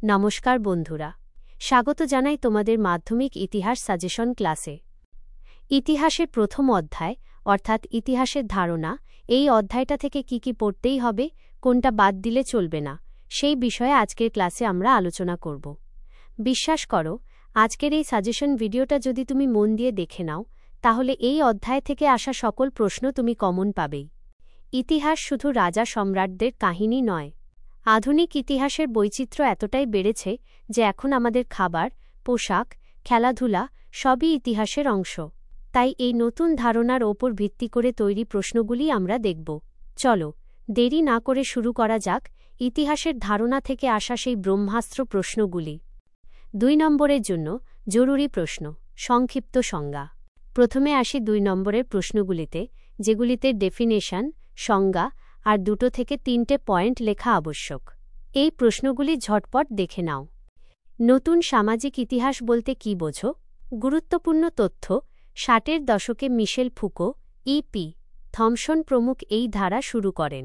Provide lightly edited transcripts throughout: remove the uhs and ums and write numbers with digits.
নমস্কার বন্ধুরা, স্বাগত জানাই তোমাদের মাধ্যমিক ইতিহাস সাজেশন ক্লাসে। ইতিহাসের প্রথম অধ্যায় অর্থাৎ ইতিহাসের ধারণা, এই অধ্যায়টা থেকে কি পড়তেই হবে, কোনটা বাদ দিলে চলবে না, সেই বিষয়ে আজকের ক্লাসে আমরা আলোচনা করব। বিশ্বাস করো, আজকের এই সাজেশন ভিডিওটা যদি তুমি মন দিয়ে দেখে নাও, তাহলে এই অধ্যায় থেকে আসা সকল প্রশ্ন তুমি কমন পাবেই। ইতিহাস শুধু রাজা সম্রাটদের কাহিনী নয়। আধুনিক ইতিহাসের বৈচিত্র্য এতটাই বেড়েছে যে এখন আমাদের খাবার, পোশাক, খেলাধুলা সবই ইতিহাসের অংশ। তাই এই নতুন ধারণার ওপর ভিত্তি করে তৈরি প্রশ্নগুলি আমরা দেখব। চলো, দেরি না করে শুরু করা যাক ইতিহাসের ধারণা থেকে আসা সেই ব্রহ্মাস্ত্র প্রশ্নগুলি। 2 নম্বরের জন্য জরুরি প্রশ্ন, সংক্ষিপ্ত সংজ্ঞা। প্রথমে আসি 2 নম্বরের প্রশ্নগুলিতে, যেগুলিতে ডেফিনেশন, সংজ্ঞা আর 2 থেকে 3টে পয়েন্ট লেখা আবশ্যক। এই প্রশ্নগুলি ঝটপট দেখে নাও। নতুন সামাজিক ইতিহাস বলতে কি বোঝো? গুরুত্বপূর্ণ তথ্য: 60-এর দশকে মিশেল ফুকো, ই.পি. থমসন প্রমুখ এই ধারা শুরু করেন।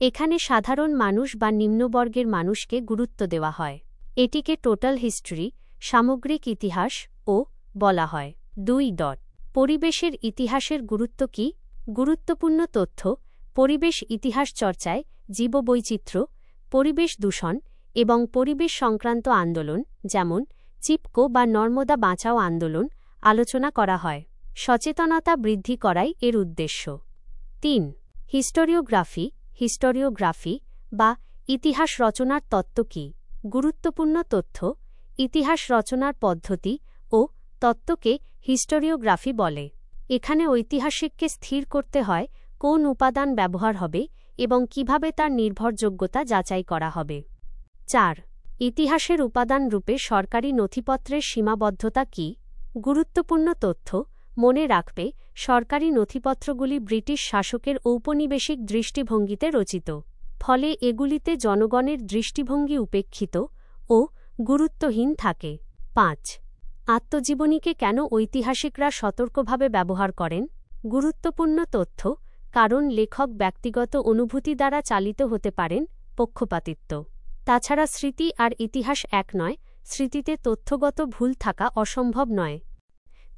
এখানে সাধারণ মানুষ বা নিম্নবর্গের মানুষকে গুরুত্ব দেওয়া হয়। এটিকে টোটাল হিস্ট্রি, সামগ্রিক ইতিহাস ও বলা হয়। 2. পরিবেশের ইতিহাসের গুরুত্ব কি? গুরুত্বপূর্ণ তথ্য: পরিবেশ ইতিহাস চর্চায় জীববৈচিত্র্য, পরিবেশ দূষণ এবং পরিবেশ সংক্রান্ত আন্দোলন যেমন চিপকো বা নর্মদা বাঁচাও আন্দোলন আলোচনা করা হয়। সচেতনতা বৃদ্ধি করাই এর উদ্দেশ্য। 3. হিস্টোরিওগ্রাফি বা ইতিহাস রচনার তত্ত্ব কি? গুরুত্বপূর্ণ তথ্য: ইতিহাস রচনার পদ্ধতি ও তত্ত্বকে হিস্টোরিওগ্রাফি বলে। এখানে ঐতিহাসিককে স্থির করতে হয় কোন উপাদান ব্যবহার হবে এবং কিভাবে তার নির্ভরযোগ্যতা যাচাই করা হবে। 4. ইতিহাসের উপাদান রূপে সরকারি নথিপত্রের সীমাবদ্ধতা কি? গুরুত্বপূর্ণ তথ্য: মনে রাখবে, সরকারি নথিপত্রগুলি ব্রিটিশ শাসকের ঔপনিবেশিক দৃষ্টিভঙ্গিতে রচিত। ফলে এগুলিতে জনগণের দৃষ্টিভঙ্গি উপেক্ষিত ও গুরুত্বহীন থাকে। 5. আত্মজীবনীকে কেন ঐতিহাসিকরা সতর্কভাবে ব্যবহার করেন? গুরুত্বপূর্ণ তথ্য: কারণ লেখক ব্যক্তিগত অনুভূতি দ্বারা চালিত হতে পারেন। পক্ষপাতিত্ব: তাছাড়া স্মৃতি আর ইতিহাস এক নয়, স্মৃতিতে তথ্যগত ভুল থাকা অসম্ভব নয়।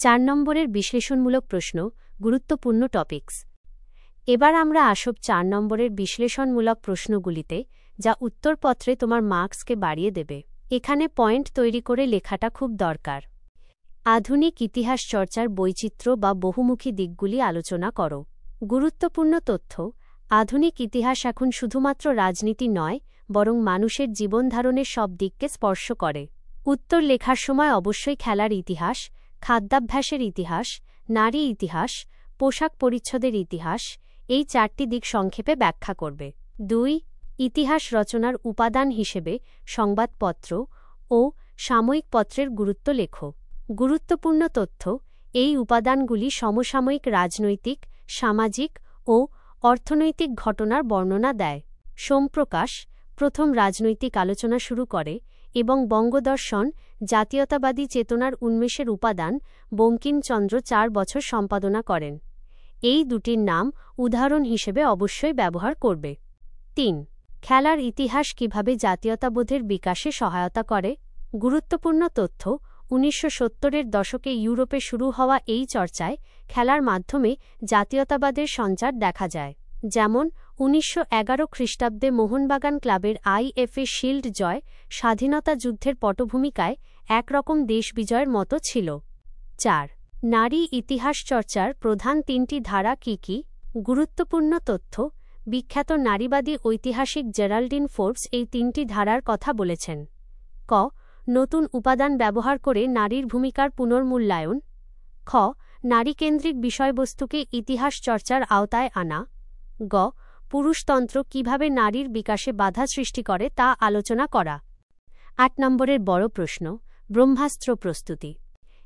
4 নম্বরের বিশ্লেষণমূলক প্রশ্ন, গুরুত্বপূর্ণ টপিকস। এবার আমরা আসব 4 নম্বরের বিশ্লেষণমূলক প্রশ্নগুলিতে, যা উত্তরপত্রে তোমার মার্কসকে বাড়িয়ে দেবে। এখানে পয়েন্ট তৈরি করে লেখাটা খুব দরকার। আধুনিক ইতিহাস চর্চার বৈচিত্র্য বা বহুমুখী দিকগুলি আলোচনা করো। গুরুত্বপূর্ণ তথ্য: আধুনিক ইতিহাস এখন শুধুমাত্র রাজনীতি নয়, বরং মানুষের জীবনধারণের সব দিককে স্পর্শ করে। উত্তর লেখার সময় অবশ্যই খেলার ইতিহাস, খাদ্যাভ্যাসের ইতিহাস, নারী ইতিহাস, পোশাক পরিচ্ছদের ইতিহাস, এই 4টি দিক সংক্ষেপে ব্যাখ্যা করবে। 2. ইতিহাস রচনার উপাদান হিসেবে সংবাদপত্র ও সাময়িক পত্রের গুরুত্ব লেখো। গুরুত্বপূর্ণ তথ্য: এই উপাদানগুলি সমসাময়িক রাজনৈতিক, সামাজিক ও অর্থনৈতিক ঘটনার বর্ণনা দেয়। সোমপ্রকাশ প্রথম রাজনৈতিক আলোচনা শুরু করে এবং বঙ্গদর্শন জাতীয়তাবাদী চেতনার উন্মেষের উপাদান বঙ্কিমচন্দ্র 4 বছর সম্পাদনা করেন। এই দুটির নাম উদাহরণ হিসেবে অবশ্যই ব্যবহার করবে। 3. খেলার ইতিহাস কিভাবে জাতীয়তাবোধের বিকাশে সহায়তা করে? গুরুত্বপূর্ণ তথ্য: 1970-এর দশকে ইউরোপে শুরু হওয়া এই চর্চায় খেলার মাধ্যমে জাতীয়তাবাদের সঞ্চার দেখা যায়। যেমন 1911 খ্রিস্টাব্দে মোহনবাগান ক্লাবের আইএফএ শিল্ড জয় স্বাধীনতা যুদ্ধের পটভূমিকায় একরকম দেশ বিজয়ের মতো ছিল। 4. নারী ইতিহাস চর্চার প্রধান 3টি ধারা কি কি? গুরুত্বপূর্ণ তথ্য: বিখ্যাত নারীবাদী ঐতিহাসিক জেরাল্ডিন ফোর্বস এই 3টি ধারার কথা বলেছেন। ক. নতুন উপাদান ব্যবহার করে নারীর ভূমিকার পুনর্মূল্যায়ন। খ. নারীকেন্দ্রিক বিষয়বস্তুকে ইতিহাস চর্চার আওতায় আনা। গ. পুরুষতন্ত্র কিভাবে নারীর বিকাশে বাধা সৃষ্টি করে তা আলোচনা করা। 8 নম্বরের বড় প্রশ্ন, ব্রহ্মাস্ত্র প্রস্তুতি।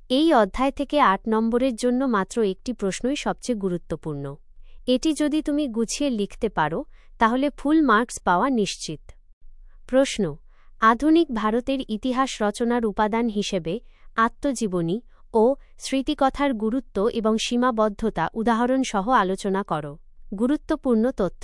এই অধ্যায় থেকে 8 নম্বরের জন্য মাত্র একটি প্রশ্নই সবচেয়ে গুরুত্বপূর্ণ। এটি যদি তুমি গুছিয়ে লিখতে পারো, তাহলে ফুল মার্কস পাওয়া নিশ্চিত। প্রশ্ন: আধুনিক ভারতের ইতিহাস রচনার উপাদান হিসেবে আত্মজীবনী ও স্মৃতিকথার গুরুত্ব এবং সীমাবদ্ধতা উদাহরণসহ আলোচনা করো। গুরুত্বপূর্ণ তথ্য: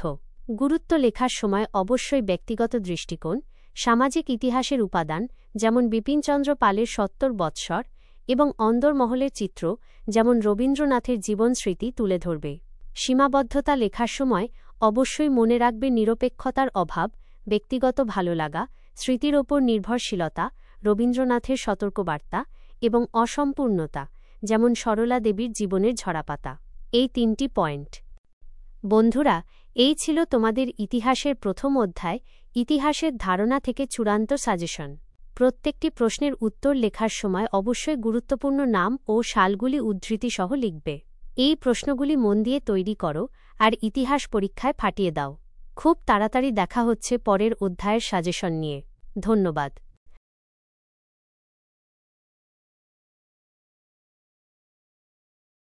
গুরুত্ব লেখার সময় অবশ্যই ব্যক্তিগত দৃষ্টিকোণ, সামাজিক ইতিহাসের উপাদান যেমন বিপিনচন্দ্র পালের ৭০ বৎসর এবং অন্দরমহলের চিত্র যেমন রবীন্দ্রনাথের জীবনস্মৃতি তুলে ধরবে। সীমাবদ্ধতা লেখার সময় অবশ্যই মনে রাখবে নিরপেক্ষতার অভাব, ব্যক্তিগত ভালো লাগা, স্মৃতির ওপর নির্ভরশীলতা, রবীন্দ্রনাথের সতর্কবার্তা এবং অসম্পূর্ণতা যেমন সরলা দেবীর জীবনের ঝরাপাতা। এই ৩টি পয়েন্ট। বন্ধুরা, এই ছিল তোমাদের ইতিহাসের প্রথম অধ্যায়, ইতিহাসের ধারণা থেকে চূড়ান্ত সাজেশন। প্রত্যেকটি প্রশ্নের উত্তর লেখার সময় অবশ্যই গুরুত্বপূর্ণ নাম ও সালগুলি উদ্ধৃতি সহ লিখবে। এই প্রশ্নগুলি মন দিয়ে তৈরি করো আর ইতিহাস পরীক্ষায় ফাটিয়ে দাও। খুব তাড়াতাড়ি দেখা হচ্ছে পরের অধ্যায়ের সাজেশন নিয়ে। ধন্যবাদ।